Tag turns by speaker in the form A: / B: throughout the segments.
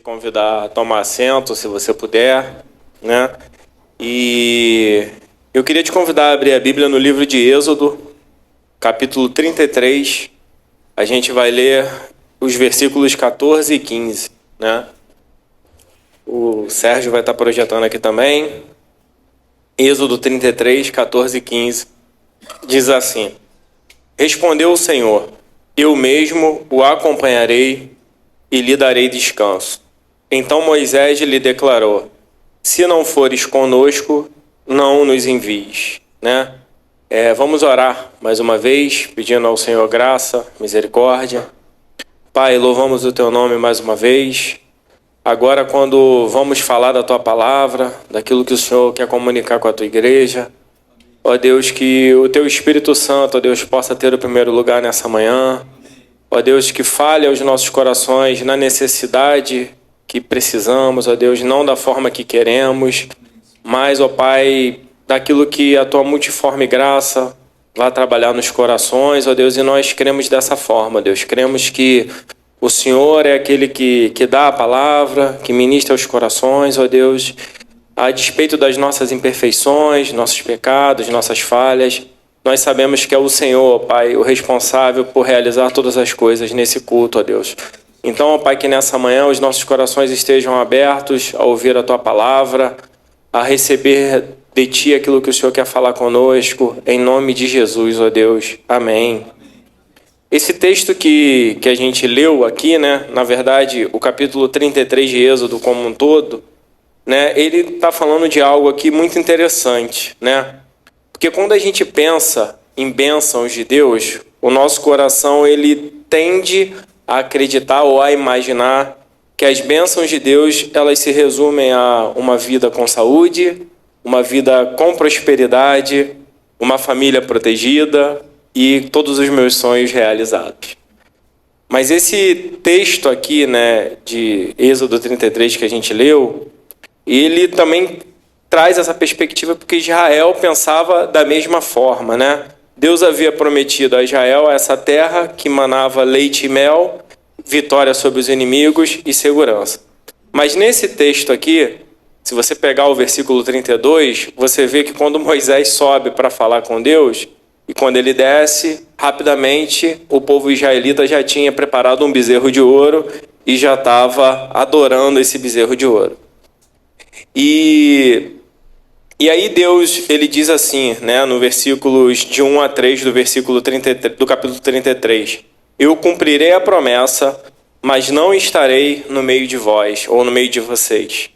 A: convidar a tomar assento, se você puder, né? E eu queria te convidar a abrir a Bíblia no livro de Êxodo, capítulo 33. A gente vai ler os versículos 14 e 15, né? O Sérgio vai estar projetando aqui também. Êxodo 33, 14 e 15. Diz assim: Respondeu o Senhor: Eu mesmo o acompanharei e lhe darei descanso. Então Moisés lhe declarou: Se não fores conosco, não nos envies, né? Vamos orar mais uma vez, pedindo ao Senhor graça, misericórdia. Pai, louvamos o teu nome mais uma vez. Agora, quando vamos falar da tua palavra, daquilo que o Senhor quer comunicar com a tua igreja, ó Deus, que o teu Espírito Santo, ó Deus, possa ter o primeiro lugar nessa manhã. Ó Deus, que fale aos nossos corações na necessidade que precisamos, ó Deus, não da forma que queremos, mas, ó Pai, daquilo que a tua multiforme graça vai trabalhar nos corações, ó Deus, e nós cremos dessa forma, Deus. Cremos que o Senhor é aquele que dá a palavra, que ministra aos corações, ó Deus, a despeito das nossas imperfeições, nossos pecados, nossas falhas. Nós sabemos que é o Senhor, ó Pai, o responsável por realizar todas as coisas nesse culto, ó Deus. Então, ó Pai, que nessa manhã os nossos corações estejam abertos a ouvir a Tua palavra, a receber de Ti aquilo que o Senhor quer falar conosco, em nome de Jesus, ó Deus. Amém. Esse texto que a gente leu aqui, né, na verdade, o capítulo 33 de Êxodo como um todo, né, ele está falando de algo aqui muito interessante, né? Porque quando a gente pensa em bênçãos de Deus, o nosso coração ele tende a acreditar ou a imaginar que as bênçãos de Deus elas se resumem a uma vida com saúde, uma vida com prosperidade, uma família protegida e todos os meus sonhos realizados. Mas esse texto aqui, né, de Êxodo 33 que a gente leu, ele também traz essa perspectiva porque Israel pensava da mesma forma, né? Deus havia prometido a Israel essa terra que manava leite e mel, vitória sobre os inimigos e segurança. Mas nesse texto aqui, se você pegar o versículo 32, você vê que quando Moisés sobe para falar com Deus, e quando ele desce, rapidamente o povo israelita já tinha preparado um bezerro de ouro e já estava adorando esse bezerro de ouro. E aí Deus, ele diz assim, né, no versículos de 1 a 3 do versículo 33, do capítulo 33, Eu cumprirei a promessa, mas não estarei no meio de vós, ou no meio de vocês.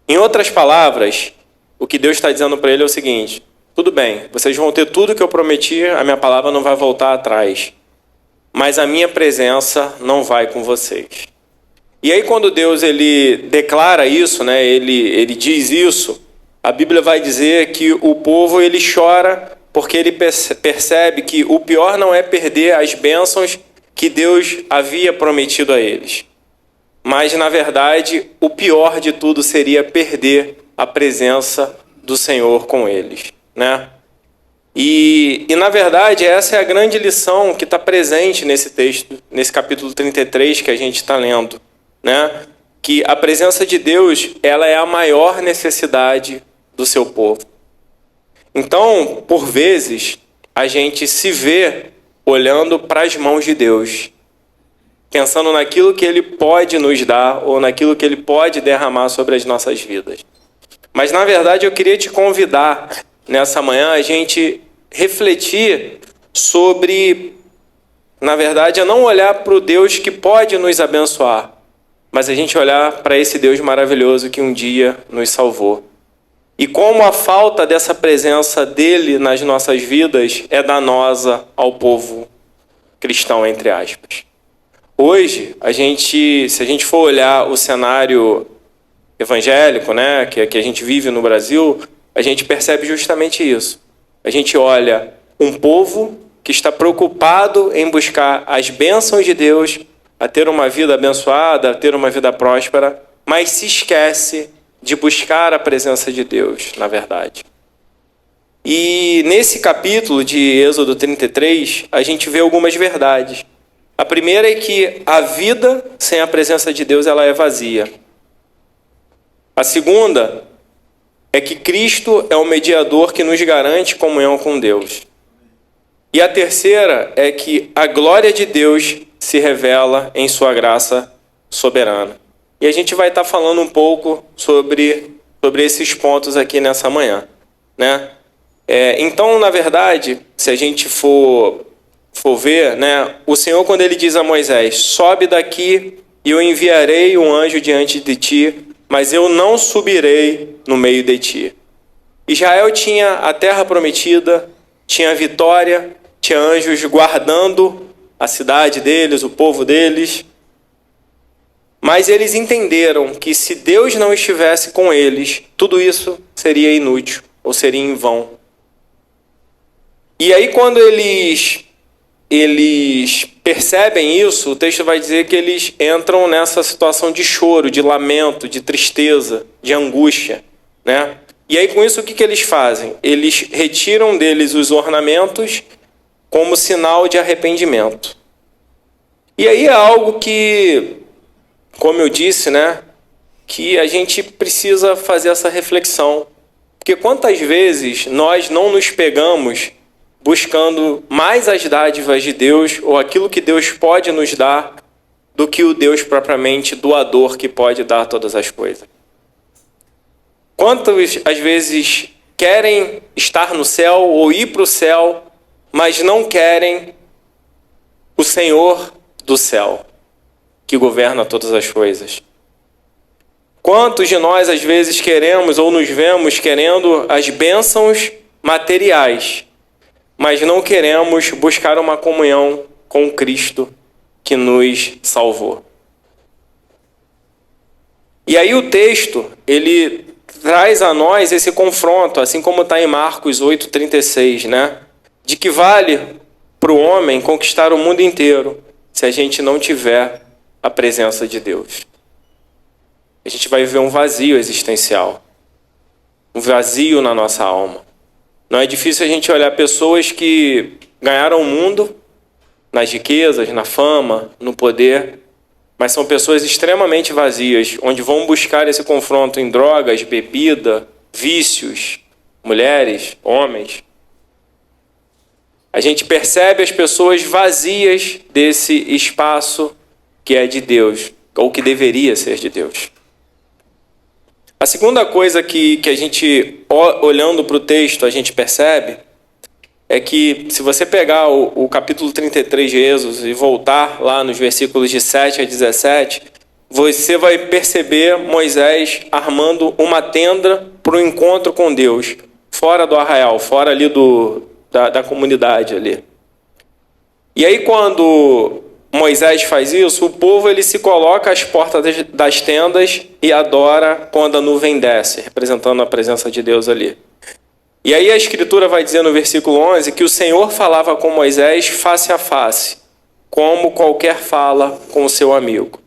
A: Em outras palavras, o que Deus está dizendo para ele é o seguinte: tudo bem, vocês vão ter tudo que eu prometi, a minha palavra não vai voltar atrás, mas a minha presença não vai com vocês. E aí quando Deus ele declara isso, né, ele diz isso, a Bíblia vai dizer que o povo ele chora porque ele percebe que o pior não é perder as bênçãos que Deus havia prometido a eles. Mas, na verdade, o pior de tudo seria perder a presença do Senhor com eles, né? E na verdade, essa é a grande lição que está presente nesse texto, nesse capítulo 33 que a gente está lendo, né? Que a presença de Deus ela é a maior necessidade do seu povo. Então, por vezes, a gente se vê olhando para as mãos de Deus, pensando naquilo que Ele pode nos dar ou naquilo que Ele pode derramar sobre as nossas vidas. Mas, na verdade, eu queria te convidar, nessa manhã, a gente refletir sobre, na verdade, a não olhar para o Deus que pode nos abençoar, mas a gente olhar para esse Deus maravilhoso que um dia nos salvou. E como a falta dessa presença dele nas nossas vidas é danosa ao povo cristão, entre aspas. Hoje, se a gente for olhar o cenário evangélico, né, que a gente vive no Brasil, a gente percebe justamente isso. A gente olha um povo que está preocupado em buscar as bênçãos de Deus, a ter uma vida abençoada, a ter uma vida próspera, mas se esquece de buscar a presença de Deus, na verdade. E nesse capítulo de Êxodo 33, a gente vê algumas verdades. A primeira é que a vida sem a presença de Deus ela é vazia. A segunda é que Cristo é o mediador que nos garante comunhão com Deus. E a terceira é que a glória de Deus se revela em sua graça soberana. E a gente vai estar falando um pouco sobre esses pontos aqui nessa manhã, né? Então, na verdade, se a gente for ver, né, o Senhor, quando ele diz a Moisés: sobe daqui e eu enviarei um anjo diante de ti, mas eu não subirei no meio de ti. Israel tinha a terra prometida, tinha vitória, tinha anjos guardando a cidade deles, o povo deles. Mas eles entenderam que se Deus não estivesse com eles, tudo isso seria inútil ou seria em vão. E aí, quando eles percebem isso, o texto vai dizer que eles entram nessa situação de choro, de lamento, de tristeza, de angústia, né? E aí, com isso, o que eles fazem? Eles retiram deles os ornamentos como sinal de arrependimento. E aí é algo que, como eu disse, né, que a gente precisa fazer essa reflexão. Porque quantas vezes nós não nos pegamos buscando mais as dádivas de Deus ou aquilo que Deus pode nos dar do que o Deus propriamente doador que pode dar todas as coisas? Quantas às vezes querem estar no céu ou ir para o céu, mas não querem o Senhor do céu, que governa todas as coisas? Quantos de nós às vezes queremos ou nos vemos querendo as bênçãos materiais, mas não queremos buscar uma comunhão com Cristo que nos salvou? E aí o texto, ele traz a nós esse confronto, assim como está em Marcos 8,36, né? De que vale para o homem conquistar o mundo inteiro se a gente não tiver a presença de Deus. A gente vai viver um vazio existencial, um vazio na nossa alma. Não é difícil a gente olhar pessoas que ganharam o mundo nas riquezas, na fama, no poder, mas são pessoas extremamente vazias, onde vão buscar esse confronto em drogas, bebida, vícios, mulheres, homens. A gente percebe as pessoas vazias desse espaço que é de Deus, ou que deveria ser de Deus. A segunda coisa que a gente, olhando para o texto, a gente percebe é que, se você pegar o capítulo 33 de Êxodo e voltar lá nos versículos de 7 a 17, você vai perceber Moisés armando uma tenda para o encontro com Deus, fora do arraial, fora ali da comunidade ali. E aí, quando Moisés faz isso, o povo ele se coloca às portas das tendas e adora quando a nuvem desce, representando a presença de Deus ali. E aí a Escritura vai dizer no versículo 11 que o Senhor falava com Moisés face a face, como qualquer fala com o seu amigo.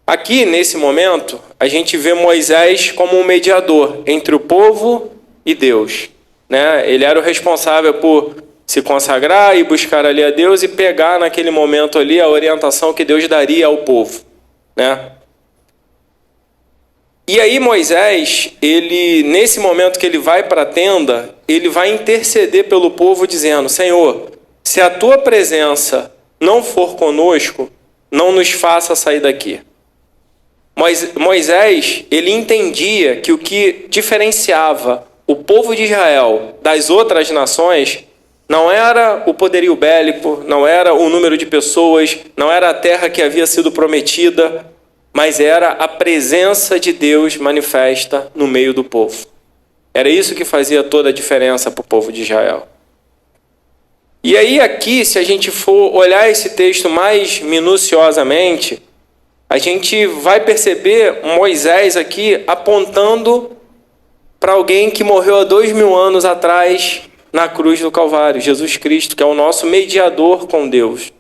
A: Aqui, nesse momento, a gente vê Moisés como um mediador entre o povo e Deus, né? Ele era o responsável por se consagrar e buscar ali a Deus e pegar naquele momento ali a orientação que Deus daria ao povo, né? E aí Moisés, nesse momento que ele vai para a tenda, ele vai interceder pelo povo dizendo: Senhor, se a tua presença não for conosco, não nos faça sair daqui. Moisés, ele entendia que o que diferenciava o povo de Israel das outras nações não era o poderio bélico, não era o número de pessoas, não era a terra que havia sido prometida, mas era a presença de Deus manifesta no meio do povo. Era isso que fazia toda a diferença para o povo de Israel. E aí aqui, se a gente for olhar esse texto mais minuciosamente, a gente vai perceber Moisés aqui apontando para alguém que morreu há 2000 anos atrás na cruz do Calvário, Jesus Cristo, que é o nosso mediador com Deus,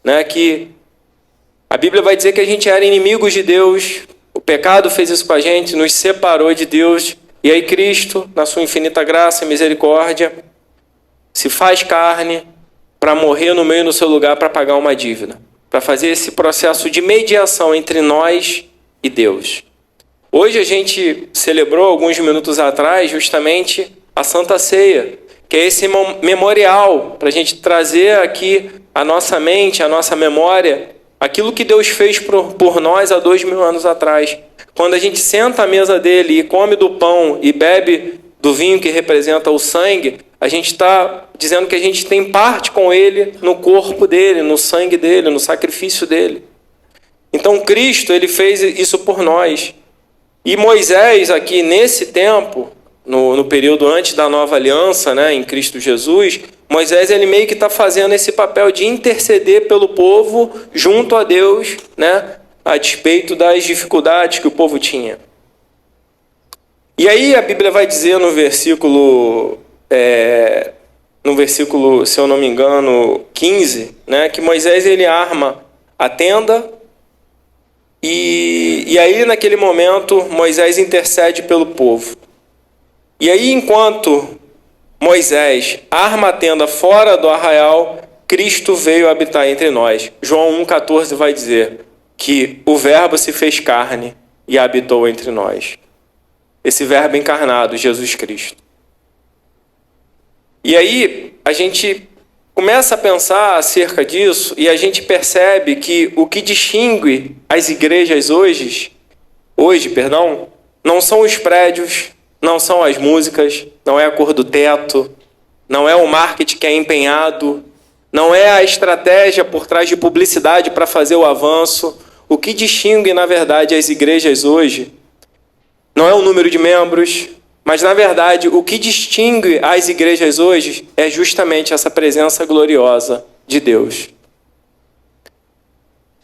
A: né? Que a Bíblia vai dizer que a gente era inimigos de Deus, o pecado fez isso com a gente, nos separou de Deus, e aí Cristo, na sua infinita graça e misericórdia, se faz carne para morrer no meio do seu lugar para pagar uma dívida, para fazer esse processo de mediação entre nós e Deus. Hoje a gente celebrou alguns minutos atrás justamente a Santa Ceia, que é esse memorial para a gente trazer aqui a nossa mente, a nossa memória, aquilo que Deus fez por nós há 2000 anos atrás. Quando a gente senta à mesa dele e come do pão e bebe do vinho que representa o sangue, a gente está dizendo que a gente tem parte com ele no corpo dele, no sangue dele, no sacrifício dele. Então Cristo, ele fez isso por nós. E Moisés, aqui nesse tempo, no período antes da nova aliança, né, em Cristo Jesus, Moisés ele meio que está fazendo esse papel de interceder pelo povo junto a Deus, né, a despeito das dificuldades que o povo tinha. E aí a Bíblia vai dizer no versículo, se eu não me engano, 15, né, que Moisés ele arma a tenda e aí naquele momento Moisés intercede pelo povo. E aí enquanto Moisés arma a tenda fora do arraial, Cristo veio habitar entre nós. João 1,14 vai dizer que o Verbo se fez carne e habitou entre nós. Esse Verbo encarnado, Jesus Cristo. E aí a gente começa a pensar acerca disso e a gente percebe que o que distingue as igrejas hoje, não são os prédios, não são as músicas, não é a cor do teto, não é o marketing que é empenhado, não é a estratégia por trás de publicidade para fazer o avanço. O que distingue, na verdade, as igrejas hoje não é o número de membros, mas, na verdade, o que distingue as igrejas hoje é justamente essa presença gloriosa de Deus.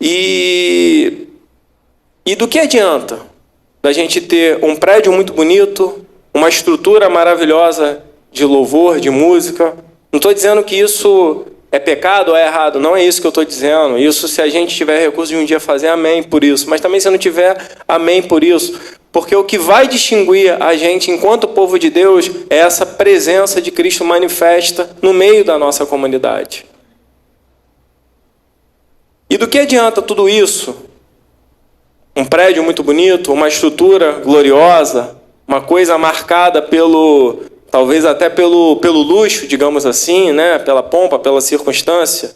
A: E do que adianta da gente ter um prédio muito bonito, uma estrutura maravilhosa de louvor, de música? Não estou dizendo que isso é pecado ou é errado, não é isso que eu estou dizendo. Isso, se a gente tiver recurso de um dia fazer, amém por isso. Mas também se não tiver, amém por isso. Porque o que vai distinguir a gente enquanto povo de Deus é essa presença de Cristo manifesta no meio da nossa comunidade. E do que adianta tudo isso? Um prédio muito bonito, uma estrutura gloriosa, uma coisa marcada talvez até pelo luxo, digamos assim, né? Pela pompa, pela circunstância.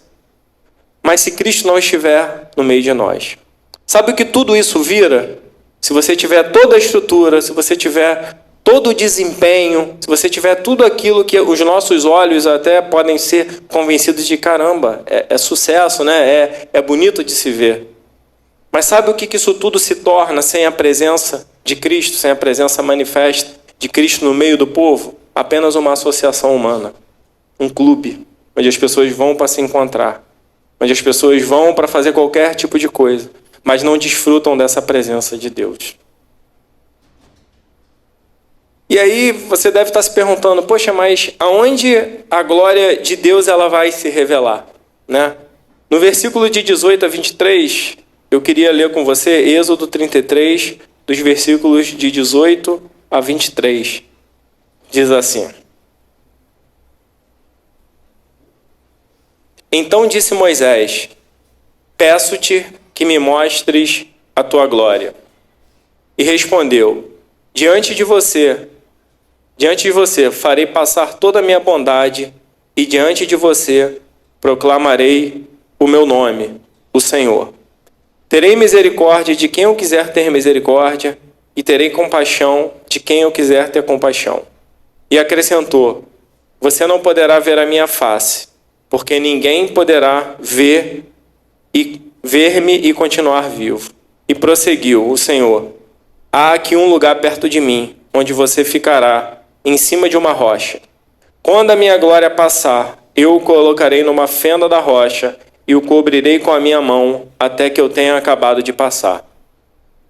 A: Mas se Cristo não estiver no meio de nós. Sabe o que tudo isso vira? Se você tiver toda a estrutura, se você tiver todo o desempenho, se você tiver tudo aquilo que os nossos olhos até podem ser convencidos de caramba, é sucesso, né? É bonito de se ver. Mas sabe o que isso tudo se torna sem a presença de Cristo, sem a presença manifesta de Cristo no meio do povo? Apenas uma associação humana, um clube, onde as pessoas vão para se encontrar, onde as pessoas vão para fazer qualquer tipo de coisa, mas não desfrutam dessa presença de Deus. E aí você deve estar se perguntando, poxa, mas aonde a glória de Deus ela vai se revelar? Né? No versículo de 18 a 23, eu queria ler com você Êxodo 33, dos versículos de 18 a 23. Diz assim: Então disse Moisés, peço-te que me mostres a tua glória. E respondeu, diante de você farei passar toda a minha bondade, e diante de você proclamarei o meu nome, o Senhor. Terei misericórdia de quem eu quiser ter misericórdia, e terei compaixão de quem eu quiser ter compaixão. E acrescentou, você não poderá ver a minha face, porque ninguém poderá ver-me e continuar vivo. E prosseguiu o Senhor, há aqui um lugar perto de mim, onde você ficará, em cima de uma rocha. Quando a minha glória passar, eu o colocarei numa fenda da rocha e o cobrirei com a minha mão até que eu tenha acabado de passar.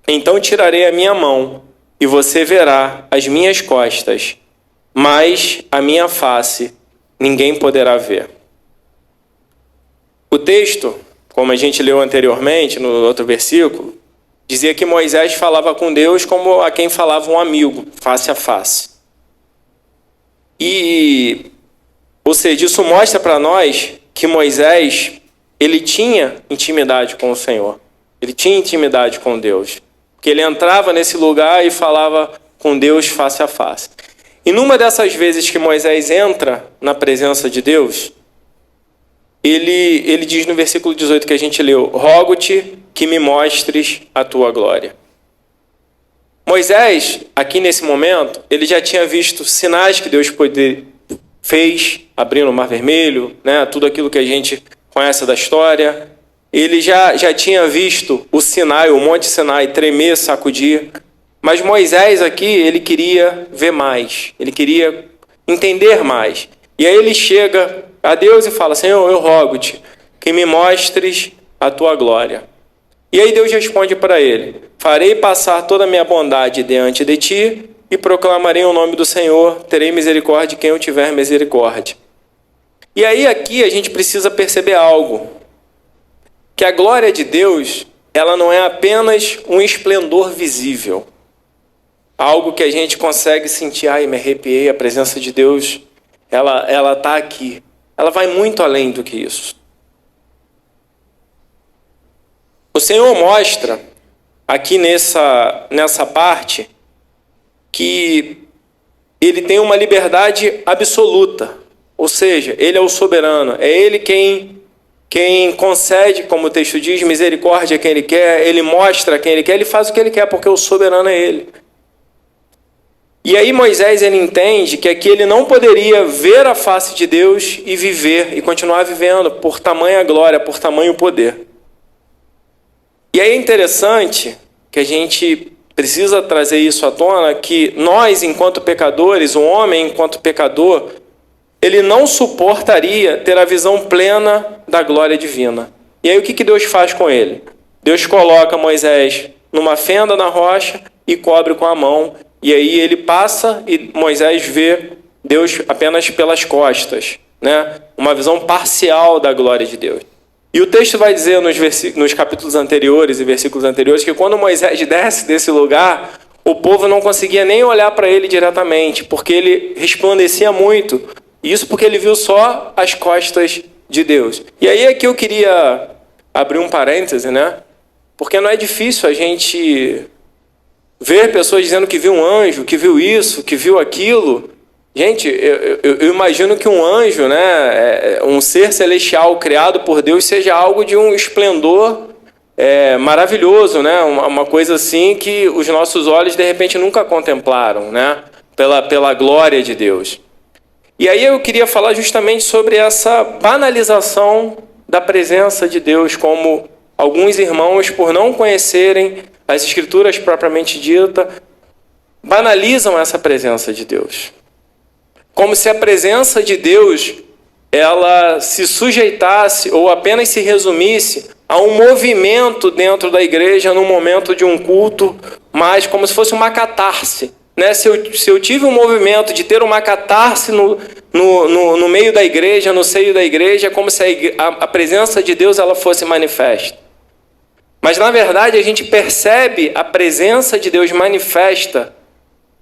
A: Então tirarei a minha mão e você verá as minhas costas, mas a minha face ninguém poderá ver. O texto, como a gente leu anteriormente no outro versículo, dizia que Moisés falava com Deus como a quem falava um amigo, face a face. Ou seja, isso mostra para nós que Moisés, ele tinha intimidade com o Senhor. Ele tinha intimidade com Deus. Porque ele entrava nesse lugar e falava com Deus face a face. E numa dessas vezes que Moisés entra na presença de Deus, ele diz no versículo 18 que a gente leu: rogo-te que me mostres a tua glória. Moisés, aqui nesse momento, ele já tinha visto sinais que Deus fez, abrindo o Mar Vermelho, né? Tudo aquilo que a gente conhece da história. Ele já tinha visto o Sinai, o Monte Sinai, tremer, sacudir. Mas Moisés aqui, ele queria ver mais, ele queria entender mais. E aí ele chega a Deus e fala: Senhor, eu rogo-te que me mostres a tua glória. E aí Deus responde para ele: farei passar toda a minha bondade diante de ti e proclamarei o nome do Senhor, terei misericórdia de quem eu tiver misericórdia. E aí aqui a gente precisa perceber algo, que a glória de Deus, ela não é apenas um esplendor visível, algo que a gente consegue sentir, ai, me arrepiei, a presença de Deus, ela está aqui. Ela vai muito além do que isso. O Senhor mostra aqui nessa parte que ele tem uma liberdade absoluta, ou seja, ele é o soberano, é ele quem concede, como o texto diz, misericórdia a quem ele quer, ele mostra a quem ele quer, ele faz o que ele quer, porque o soberano é ele. E aí Moisés, ele entende que aqui ele não poderia ver a face de Deus e viver, e continuar vivendo, por tamanha glória, por tamanho poder. E aí é interessante que a gente precisa trazer isso à tona, que nós, enquanto pecadores, o homem, enquanto pecador, ele não suportaria ter a visão plena da glória divina. E aí o que Deus faz com ele? Deus coloca Moisés numa fenda na rocha e cobre com a mão. E aí ele passa e Moisés vê Deus apenas pelas costas, né? Uma visão parcial da glória de Deus. E o texto vai dizer nos capítulos anteriores e versículos anteriores que quando Moisés desce desse lugar, o povo não conseguia nem olhar para ele diretamente, porque ele resplandecia muito. Isso porque ele viu só as costas de Deus. E aí aqui eu queria abrir um parêntese, né? Porque não é difícil a gente ver pessoas dizendo que viu um anjo, que viu isso, que viu aquilo. Gente, eu imagino que um anjo, né, um ser celestial criado por Deus, seja algo de um esplendor maravilhoso, né? Uma coisa assim que os nossos olhos de repente nunca contemplaram, né? Pela glória de Deus. E aí eu queria falar justamente sobre essa banalização da presença de Deus, como alguns irmãos, por não conhecerem as Escrituras propriamente dita, banalizam essa presença de Deus. Como se a presença de Deus, ela se sujeitasse ou apenas se resumisse a um movimento dentro da igreja no momento de um culto, mas como se fosse uma catarse. Né? Se eu tive um movimento de ter uma catarse no meio da igreja, no seio da igreja, como se a presença de Deus ela fosse manifesta. Mas, na verdade, a gente percebe a presença de Deus manifesta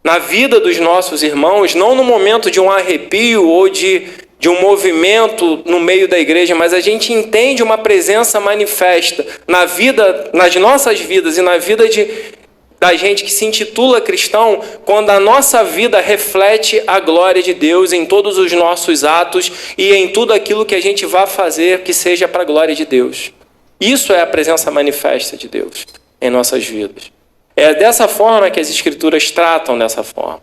A: na vida dos nossos irmãos, não no momento de um arrepio ou de um movimento no meio da igreja, mas a gente entende uma presença manifesta nas nossas vidas e na vida da gente que se intitula cristão, quando a nossa vida reflete a glória de Deus em todos os nossos atos e em tudo aquilo que a gente vai fazer que seja para a glória de Deus. Isso é a presença manifesta de Deus em nossas vidas. É dessa forma que as Escrituras tratam dessa forma.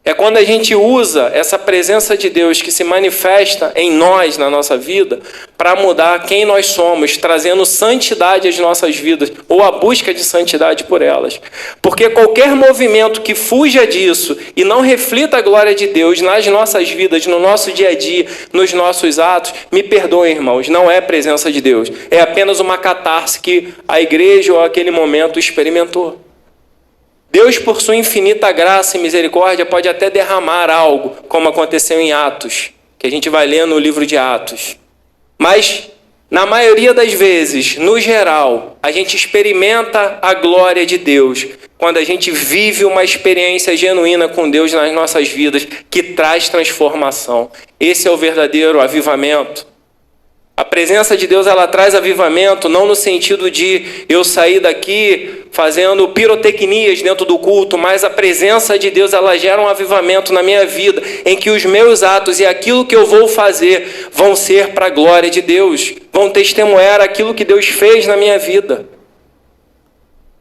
A: É quando a gente usa essa presença de Deus que se manifesta em nós, na nossa vida, para mudar quem nós somos, trazendo santidade às nossas vidas, ou a busca de santidade por elas. Porque qualquer movimento que fuja disso e não reflita a glória de Deus nas nossas vidas, no nosso dia a dia, nos nossos atos, me perdoem, irmãos, não é presença de Deus. É apenas uma catarse que a igreja ou aquele momento experimentou. Deus, por sua infinita graça e misericórdia, pode até derramar algo, como aconteceu em Atos, que a gente vai ler no livro de Atos. Mas, na maioria das vezes, no geral, a gente experimenta a glória de Deus quando a gente vive uma experiência genuína com Deus nas nossas vidas, que traz transformação. Esse é o verdadeiro avivamento. A presença de Deus, ela traz avivamento, não no sentido de eu sair daqui fazendo pirotecnias dentro do culto, mas a presença de Deus, ela gera um avivamento na minha vida, em que os meus atos e aquilo que eu vou fazer vão ser para a glória de Deus, vão testemunhar aquilo que Deus fez na minha vida.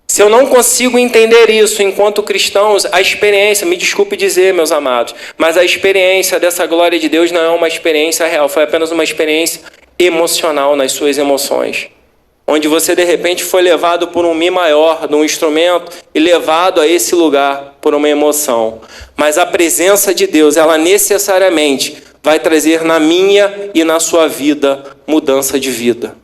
A: Se eu não consigo entender isso enquanto cristãos, a experiência, me desculpe dizer, meus amados, mas a experiência dessa glória de Deus não é uma experiência real, foi apenas uma experiência emocional nas suas emoções. Onde você de repente foi levado por um Mi maior, de um instrumento, e levado a esse lugar por uma emoção. Mas a presença de Deus, ela necessariamente vai trazer na minha e na sua vida mudança de vida.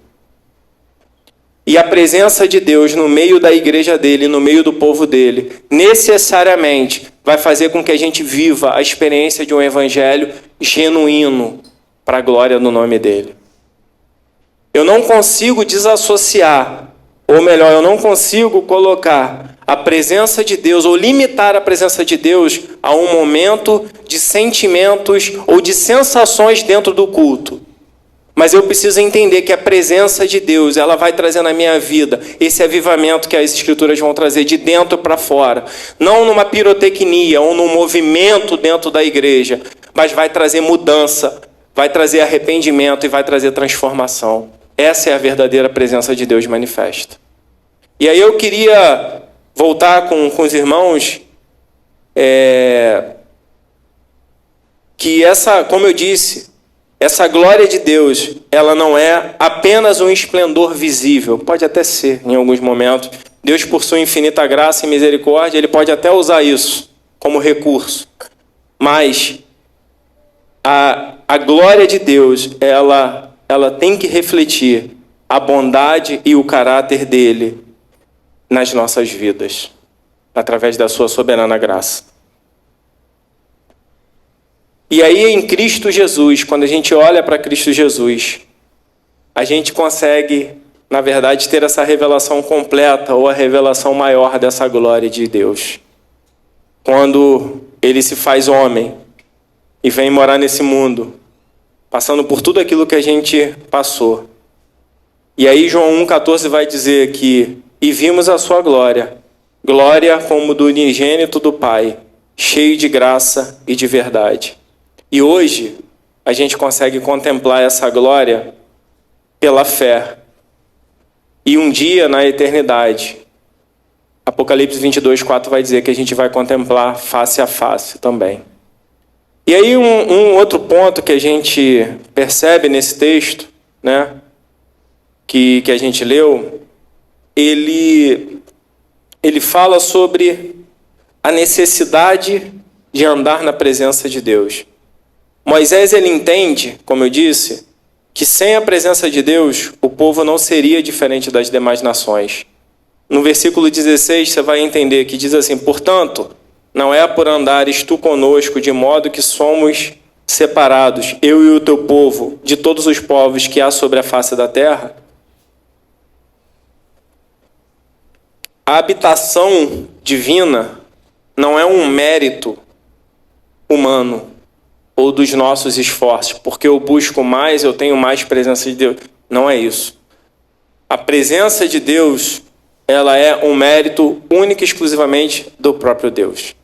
A: E a presença de Deus no meio da igreja dele, no meio do povo dele, necessariamente vai fazer com que a gente viva a experiência de um evangelho genuíno para a glória do nome dele. Eu não consigo desassociar, ou melhor, eu não consigo colocar a presença de Deus ou limitar a presença de Deus a um momento de sentimentos ou de sensações dentro do culto. Mas eu preciso entender que a presença de Deus, ela vai trazer na minha vida esse avivamento que as Escrituras vão trazer de dentro para fora. Não numa pirotecnia ou num movimento dentro da igreja, mas vai trazer mudança, vai trazer arrependimento e vai trazer transformação. Essa é a verdadeira presença de Deus manifesta. E aí eu queria voltar com os irmãos, que essa, como eu disse, essa glória de Deus, ela não é apenas um esplendor visível. Pode até ser, em alguns momentos. Deus, por sua infinita graça e misericórdia, Ele pode até usar isso como recurso. Mas a glória de Deus, ela tem que refletir a bondade e o caráter dEle nas nossas vidas, através da sua soberana graça. E aí, em Cristo Jesus, quando a gente olha para Cristo Jesus, a gente consegue, na verdade, ter essa revelação completa ou a revelação maior dessa glória de Deus. Quando Ele se faz homem e vem morar nesse mundo, passando por tudo aquilo que a gente passou. E aí João 1,14 vai dizer que e vimos a sua glória, glória como do unigênito do Pai, cheio de graça e de verdade. E hoje a gente consegue contemplar essa glória pela fé. E um dia na eternidade, Apocalipse 22:4 vai dizer que a gente vai contemplar face a face também. E aí um outro ponto que a gente percebe nesse texto, né, que a gente leu, ele fala sobre a necessidade de andar na presença de Deus. Moisés, ele entende, como eu disse, que sem a presença de Deus, o povo não seria diferente das demais nações. No versículo 16, você vai entender que diz assim: portanto, não é por andares tu conosco, de modo que somos separados, eu e o teu povo, de todos os povos que há sobre a face da terra. A habitação divina não é um mérito humano ou dos nossos esforços, porque eu busco mais, eu tenho mais presença de Deus. Não é isso. A presença de Deus, ela é um mérito único e exclusivamente do próprio Deus.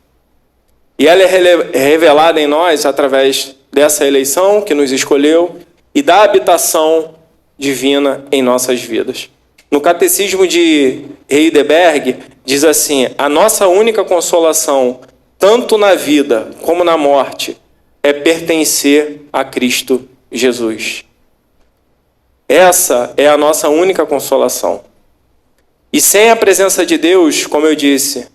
A: E ela é revelada em nós através dessa eleição que nos escolheu e da habitação divina em nossas vidas. No Catecismo de Heidelberg, diz assim: a nossa única consolação, tanto na vida como na morte, é pertencer a Cristo Jesus. Essa é a nossa única consolação. E sem a presença de Deus, como eu disse,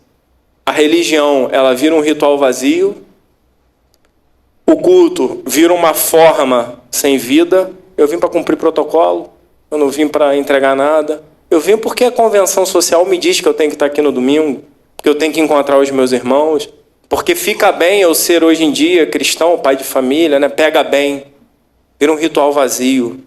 A: a religião, ela vira um ritual vazio, o culto vira uma forma sem vida. Eu vim para cumprir protocolo, eu não vim para entregar nada. Eu vim porque a convenção social me diz que eu tenho que estar aqui no domingo, que eu tenho que encontrar os meus irmãos, porque fica bem eu ser hoje em dia cristão, pai de família, né? Pega bem, vira um ritual vazio.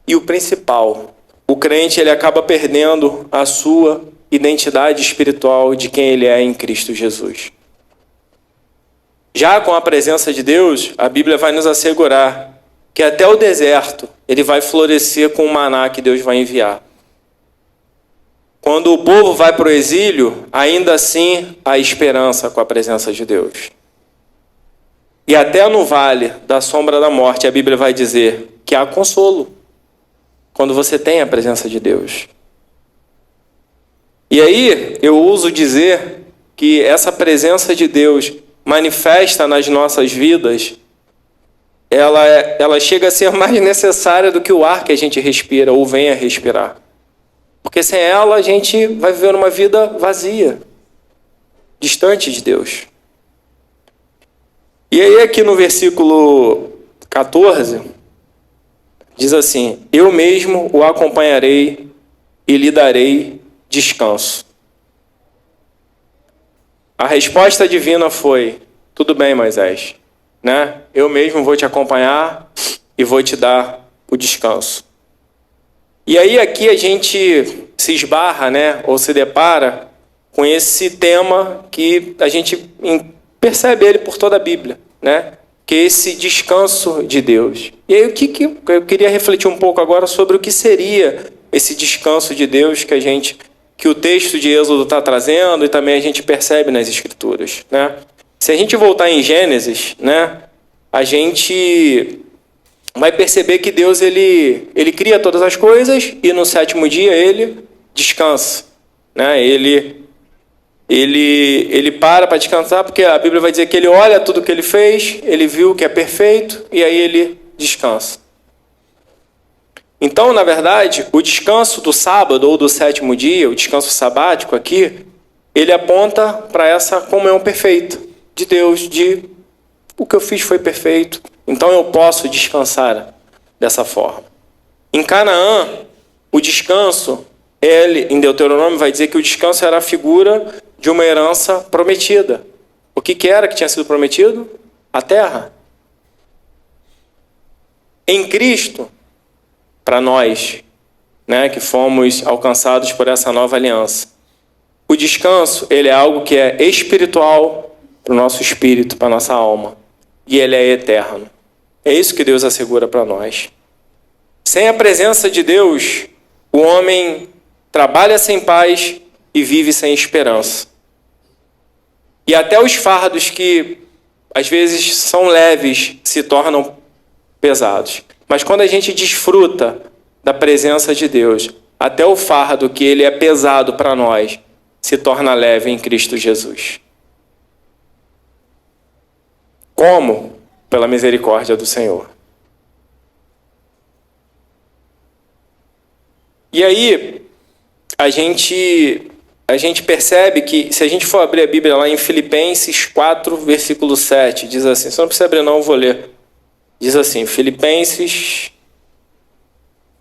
A: E o principal, o crente, ele acaba perdendo a sua identidade espiritual de quem ele é em Cristo Jesus. Já com a presença de Deus, a Bíblia vai nos assegurar que até o deserto ele vai florescer com o maná que Deus vai enviar. Quando o povo vai para o exílio, ainda assim há esperança com a presença de Deus. E até no vale da sombra da morte, a Bíblia vai dizer que há consolo quando você tem a presença de Deus. E aí eu uso dizer que essa presença de Deus manifesta nas nossas vidas, ela chega a ser mais necessária do que o ar que a gente respira ou vem a respirar. Porque sem ela a gente vai viver uma vida vazia, distante de Deus. E aí aqui no versículo 14, diz assim: eu mesmo o acompanharei e lhe darei descanso. A resposta divina foi: tudo bem, Moisés, né? Eu mesmo vou te acompanhar e vou te dar o descanso. E aí aqui a gente se esbarra, né, ou se depara com esse tema que a gente percebe ele por toda a Bíblia, né? Que é esse descanso de Deus. E aí eu queria refletir um pouco agora sobre o que seria esse descanso de Deus que o texto de Êxodo está trazendo e também a gente percebe nas Escrituras, né? Se a gente voltar em Gênesis, né, a gente vai perceber que Deus ele cria todas as coisas e no sétimo dia ele descansa, né? Ele para descansar, porque a Bíblia vai dizer que ele olha tudo que ele fez, ele viu que é perfeito e aí ele descansa. Então, na verdade, o descanso do sábado ou do sétimo dia, o descanso sabático aqui, ele aponta para essa comunhão perfeita de Deus, de o que eu fiz foi perfeito, então eu posso descansar dessa forma. Em Canaã, o descanso, em Deuteronômio vai dizer que o descanso era a figura de uma herança prometida. O que era que tinha sido prometido? A terra. Em Cristo, para nós, né, que fomos alcançados por essa nova aliança, o descanso ele é algo que é espiritual para o nosso espírito, para a nossa alma. E ele é eterno. É isso que Deus assegura para nós. Sem a presença de Deus, o homem trabalha sem paz e vive sem esperança. E até os fardos que às vezes são leves se tornam pesados. Mas quando a gente desfruta da presença de Deus, até o fardo que ele é pesado para nós se torna leve em Cristo Jesus. Como? Pela misericórdia do Senhor. E aí, a gente percebe que, se a gente for abrir a Bíblia lá em Filipenses 4, versículo 7, diz assim, você não precisa abrir não, eu vou ler. Diz assim, Filipenses,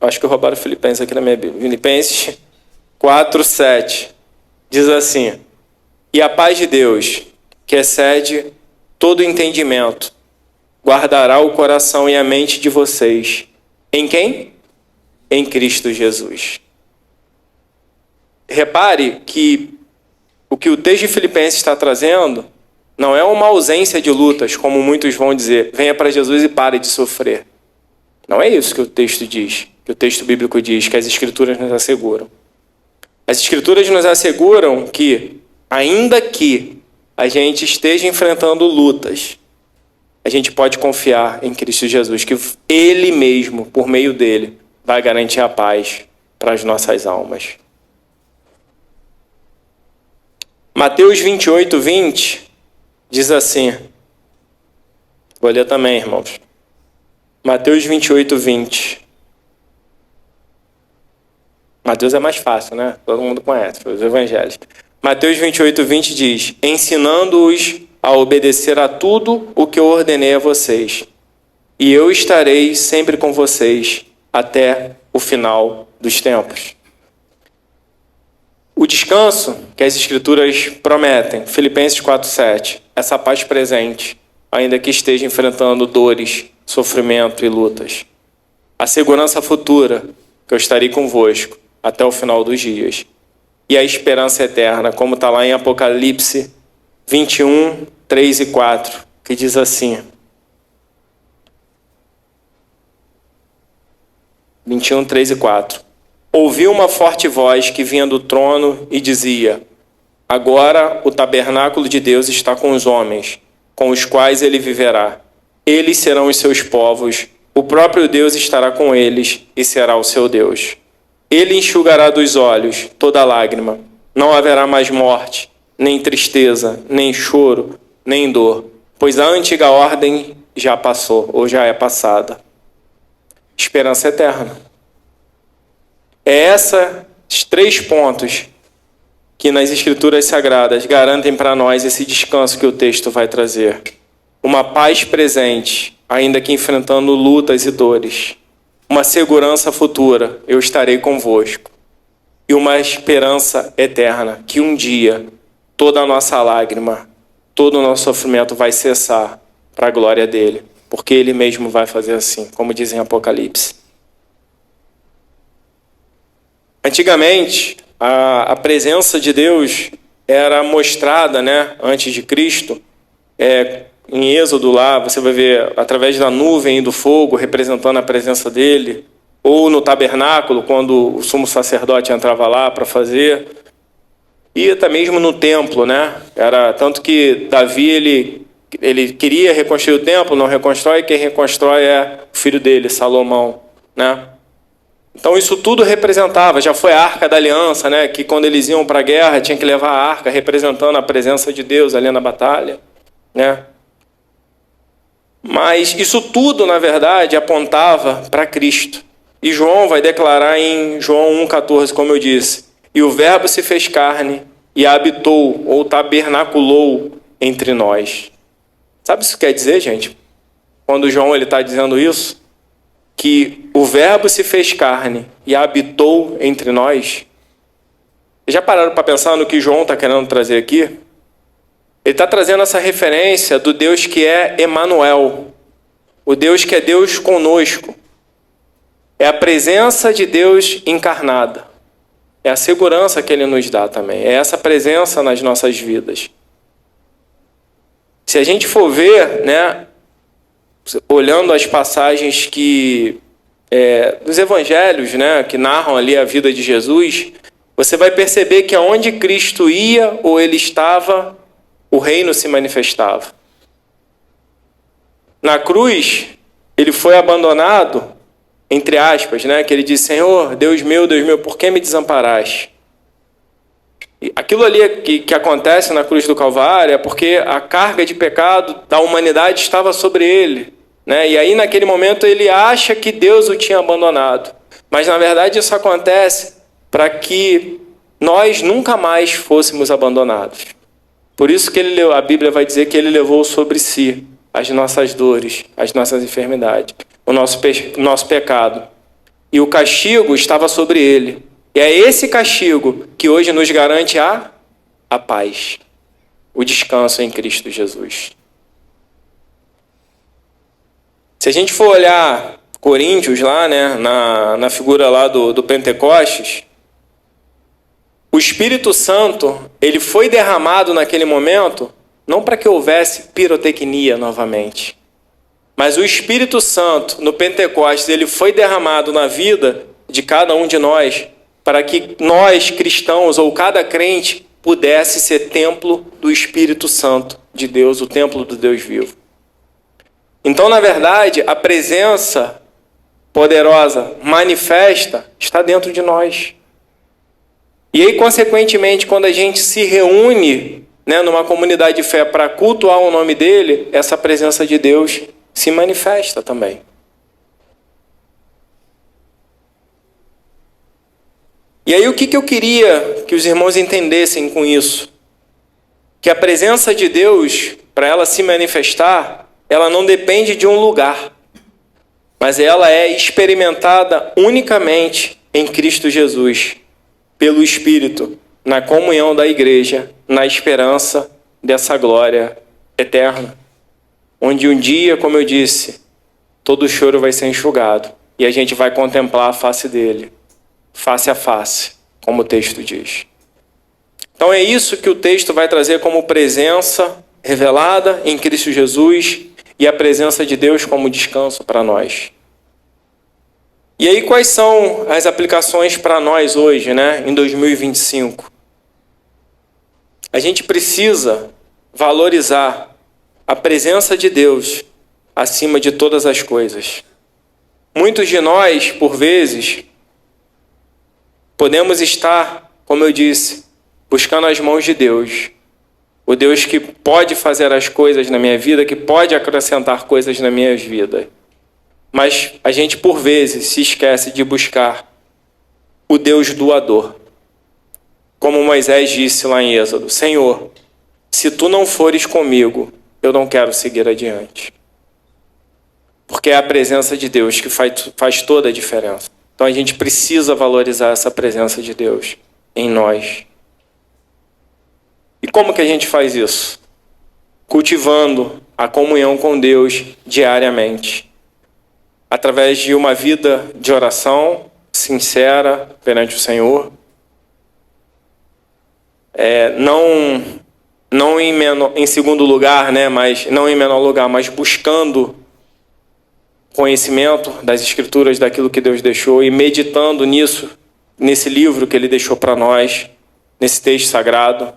A: acho que roubaram Filipenses aqui na minha Bíblia, Filipenses 4, 7, diz assim, e a paz de Deus, que excede todo entendimento, guardará o coração e a mente de vocês. Em quem? Em Cristo Jesus. Repare que o que o texto de Filipenses está trazendo não é uma ausência de lutas, como muitos vão dizer, venha para Jesus e pare de sofrer. Não é isso que o texto diz, que o texto bíblico diz, que as Escrituras nos asseguram. As Escrituras nos asseguram que, ainda que a gente esteja enfrentando lutas, a gente pode confiar em Cristo Jesus, que Ele mesmo, por meio dele, vai garantir a paz para as nossas almas. Mateus 28, 20, diz assim, vou ler também, irmãos. Mateus 28, 20. Mateus é mais fácil, né? Todo mundo conhece, os evangelhos. Mateus 28, 20 diz, ensinando-os a obedecer a tudo o que eu ordenei a vocês. E eu estarei sempre com vocês até o final dos tempos. O descanso que as Escrituras prometem, Filipenses 4,7, essa paz presente, ainda que esteja enfrentando dores, sofrimento e lutas. A segurança futura, que eu estarei convosco até o final dos dias. E a esperança eterna, como está lá em Apocalipse 21, 3 e 4, que diz assim, 21, 3 e 4. Ouvi uma forte voz que vinha do trono e dizia: agora o tabernáculo de Deus está com os homens, com os quais ele viverá. Eles serão os seus povos, o próprio Deus estará com eles e será o seu Deus. Ele enxugará dos olhos toda lágrima. Não haverá mais morte, nem tristeza, nem choro, nem dor, pois a antiga ordem já passou, ou já é passada. Esperança eterna. É esses 3 pontos que nas Escrituras Sagradas garantem para nós esse descanso que o texto vai trazer. Uma paz presente, ainda que enfrentando lutas e dores. Uma segurança futura, eu estarei convosco. E uma esperança eterna, que um dia toda a nossa lágrima, todo o nosso sofrimento vai cessar para a glória dele. Porque ele mesmo vai fazer assim, como diz em Apocalipse. Antigamente, a presença de Deus era mostrada, antes de Cristo. Em Êxodo lá, você vai ver através da nuvem e do fogo, representando a presença dele. Ou no tabernáculo, quando o sumo sacerdote entrava lá para fazer. E até mesmo no templo, Era tanto que Davi, ele queria reconstruir o templo, não reconstrói, quem reconstrói é o filho dele, Salomão, Então isso tudo representava, já foi a Arca da Aliança, que quando eles iam para a guerra tinha que levar a arca representando a presença de Deus ali na batalha, Mas isso tudo, na verdade, apontava para Cristo. E João vai declarar em João 1,14, como eu disse, e o verbo se fez carne e habitou ou tabernaculou entre nós. Sabe o que isso quer dizer, gente? Quando João está dizendo isso, que o verbo se fez carne e habitou entre nós. Já pararam para pensar no que João está querendo trazer aqui? Ele está trazendo essa referência do Deus que é Emanuel, o Deus que é Deus conosco. É a presença de Deus encarnada. É a segurança que ele nos dá também. É essa presença nas nossas vidas. Se a gente for ver, olhando as passagens dos evangelhos, que narram ali a vida de Jesus, você vai perceber que aonde Cristo ia ou ele estava, o reino se manifestava. Na cruz, ele foi abandonado, entre aspas, que ele disse: Senhor, Deus meu, por que me desamparaste? E aquilo ali que acontece na cruz do Calvário é porque a carga de pecado da humanidade estava sobre ele. E aí, naquele momento, ele acha que Deus o tinha abandonado. Mas, na verdade, isso acontece para que nós nunca mais fôssemos abandonados. Por isso que a Bíblia vai dizer que ele levou sobre si as nossas dores, as nossas enfermidades, o nosso pecado. E o castigo estava sobre ele. E é esse castigo que hoje nos garante a paz, o descanso em Cristo Jesus. Se a gente for olhar Coríntios lá, na figura lá do Pentecostes, o Espírito Santo, ele foi derramado naquele momento, não para que houvesse pirotecnia novamente, mas o Espírito Santo, no Pentecostes, ele foi derramado na vida de cada um de nós, para que nós, cristãos, ou cada crente, pudesse ser templo do Espírito Santo de Deus, o templo do Deus vivo. Então, na verdade, a presença poderosa, manifesta, está dentro de nós. E aí, consequentemente, quando a gente se reúne numa comunidade de fé para cultuar o nome dele, essa presença de Deus se manifesta também. E aí, o que eu queria que os irmãos entendessem com isso? Que a presença de Deus, para ela se manifestar, ela não depende de um lugar, mas ela é experimentada unicamente em Cristo Jesus, pelo Espírito, na comunhão da igreja, na esperança dessa glória eterna, onde um dia, como eu disse, todo choro vai ser enxugado e a gente vai contemplar a face dele, face a face, como o texto diz. Então é isso que o texto vai trazer como presença revelada em Cristo Jesus e a presença de Deus como descanso para nós. E aí, quais são as aplicações para nós hoje, né, em 2025? A gente precisa valorizar a presença de Deus acima de todas as coisas. Muitos de nós, por vezes, podemos estar, como eu disse, buscando as mãos de Deus. O Deus que pode fazer as coisas na minha vida, que pode acrescentar coisas na minha vida. Mas a gente, por vezes, se esquece de buscar o Deus doador. Como Moisés disse lá em Êxodo: Senhor, se tu não fores comigo, eu não quero seguir adiante. Porque é a presença de Deus que faz toda a diferença. Então a gente precisa valorizar essa presença de Deus em nós. E como que a gente faz isso? Cultivando a comunhão com Deus diariamente. Através de uma vida de oração sincera perante o Senhor. Não em segundo lugar, né, mas não em menor lugar, mas buscando conhecimento das Escrituras, daquilo que Deus deixou, e meditando nisso, nesse livro que Ele deixou para nós, nesse texto sagrado,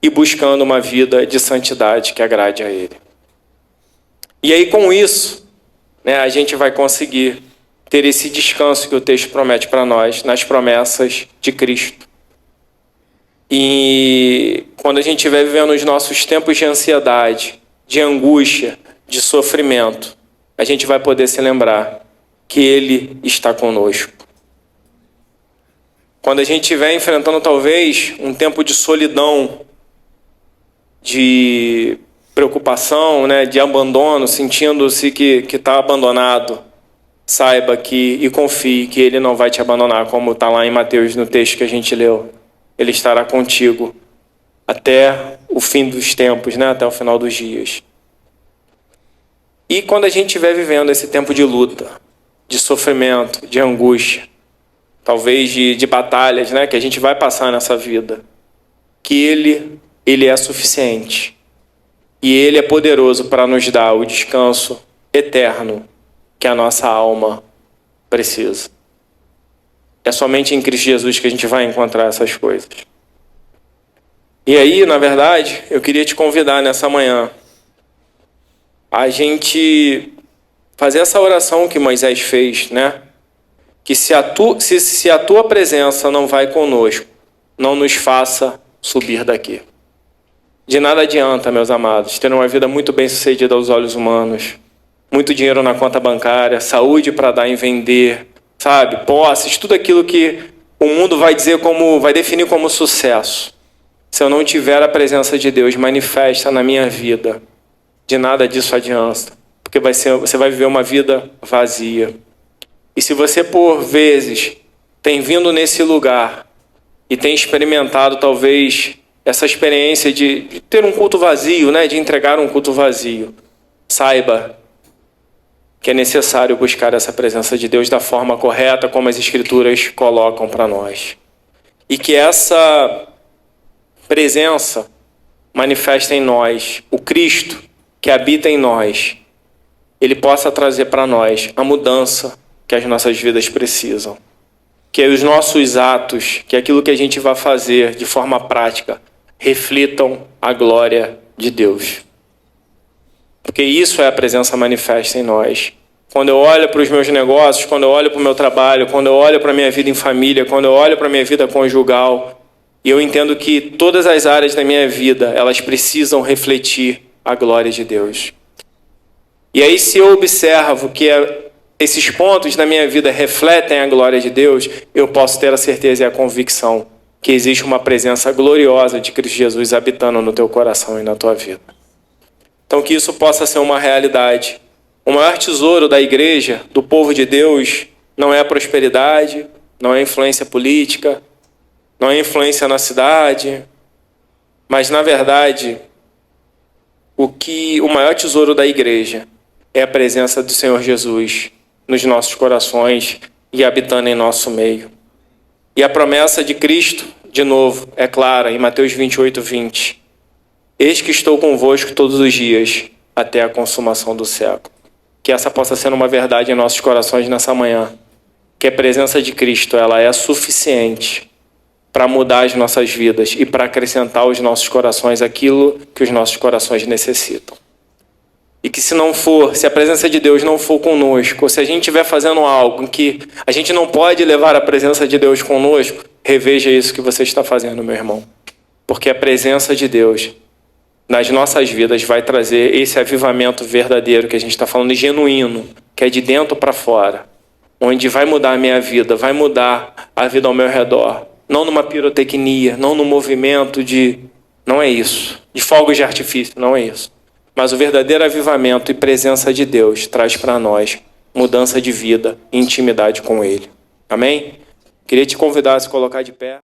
A: e buscando uma vida de santidade que agrade a Ele. E aí, com isso, né, a gente vai conseguir ter esse descanso que o texto promete para nós, nas promessas de Cristo. E quando a gente estiver vivendo os nossos tempos de ansiedade, de angústia, de sofrimento, a gente vai poder se lembrar que Ele está conosco. Quando a gente estiver enfrentando talvez um tempo de solidão, de preocupação, né, de abandono, sentindo-se que está abandonado, saiba e confie que Ele não vai te abandonar, como está lá em Mateus, no texto que a gente leu. Ele estará contigo até o fim dos tempos, né, até o final dos dias. E quando a gente estiver vivendo esse tempo de luta, de sofrimento, de angústia, talvez de batalhas, né, que a gente vai passar nessa vida, que Ele é suficiente. E Ele é poderoso para nos dar o descanso eterno que a nossa alma precisa. É somente em Cristo Jesus que a gente vai encontrar essas coisas. E aí, na verdade, eu queria te convidar nessa manhã a gente fazer essa oração que Moisés fez, né? Que se a tua presença não vai conosco, não nos faça subir daqui. De nada adianta, meus amados, ter uma vida muito bem sucedida aos olhos humanos, muito dinheiro na conta bancária, saúde para dar em vender, sabe, posses, tudo aquilo que o mundo vai definir como sucesso. Se eu não tiver a presença de Deus manifesta na minha vida, de nada disso adianta, porque você vai viver uma vida vazia. E se você, por vezes, tem vindo nesse lugar e tem experimentado, talvez, essa experiência de ter um culto vazio, né, de entregar um culto vazio, saiba que é necessário buscar essa presença de Deus da forma correta, como as Escrituras colocam para nós. E que essa presença manifesta em nós, o Cristo que habita em nós, Ele possa trazer para nós a mudança que as nossas vidas precisam. Que os nossos atos, que aquilo que a gente vai fazer de forma prática, reflitam a glória de Deus. Porque isso é a presença manifesta em nós. Quando eu olho para os meus negócios, quando eu olho para o meu trabalho, quando eu olho para a minha vida em família, quando eu olho para a minha vida conjugal, e eu entendo que todas as áreas da minha vida, elas precisam refletir a glória de Deus. E aí, se eu observo que esses pontos na minha vida refletem a glória de Deus, eu posso ter a certeza e a convicção que existe uma presença gloriosa de Cristo Jesus habitando no teu coração e na tua vida. Então, que isso possa ser uma realidade. O maior tesouro da igreja, do povo de Deus, não é a prosperidade, não é a influência política, não é a influência na cidade, mas, na verdade, o maior tesouro da igreja é a presença do Senhor Jesus nos nossos corações e habitando em nosso meio. E a promessa de Cristo, de novo, é clara em Mateus 28:20. Eis que estou convosco todos os dias, até a consumação do século. que essa possa ser uma verdade em nossos corações nessa manhã. Que a presença de Cristo, ela é suficiente para mudar as nossas vidas e para acrescentar aos nossos corações aquilo que os nossos corações necessitam. E que se a presença de Deus não for conosco, ou se a gente estiver fazendo algo em que a gente não pode levar a presença de Deus conosco, reveja isso que você está fazendo, meu irmão. Porque a presença de Deus nas nossas vidas vai trazer esse avivamento verdadeiro que a gente está falando, genuíno, que é de dentro para fora, onde vai mudar a minha vida, vai mudar a vida ao meu redor. Não numa pirotecnia, não num movimento não é isso. De fogos de artifício, não é isso. Mas o verdadeiro avivamento e presença de Deus traz para nós mudança de vida e intimidade com Ele. Amém? Queria te convidar a se colocar de pé.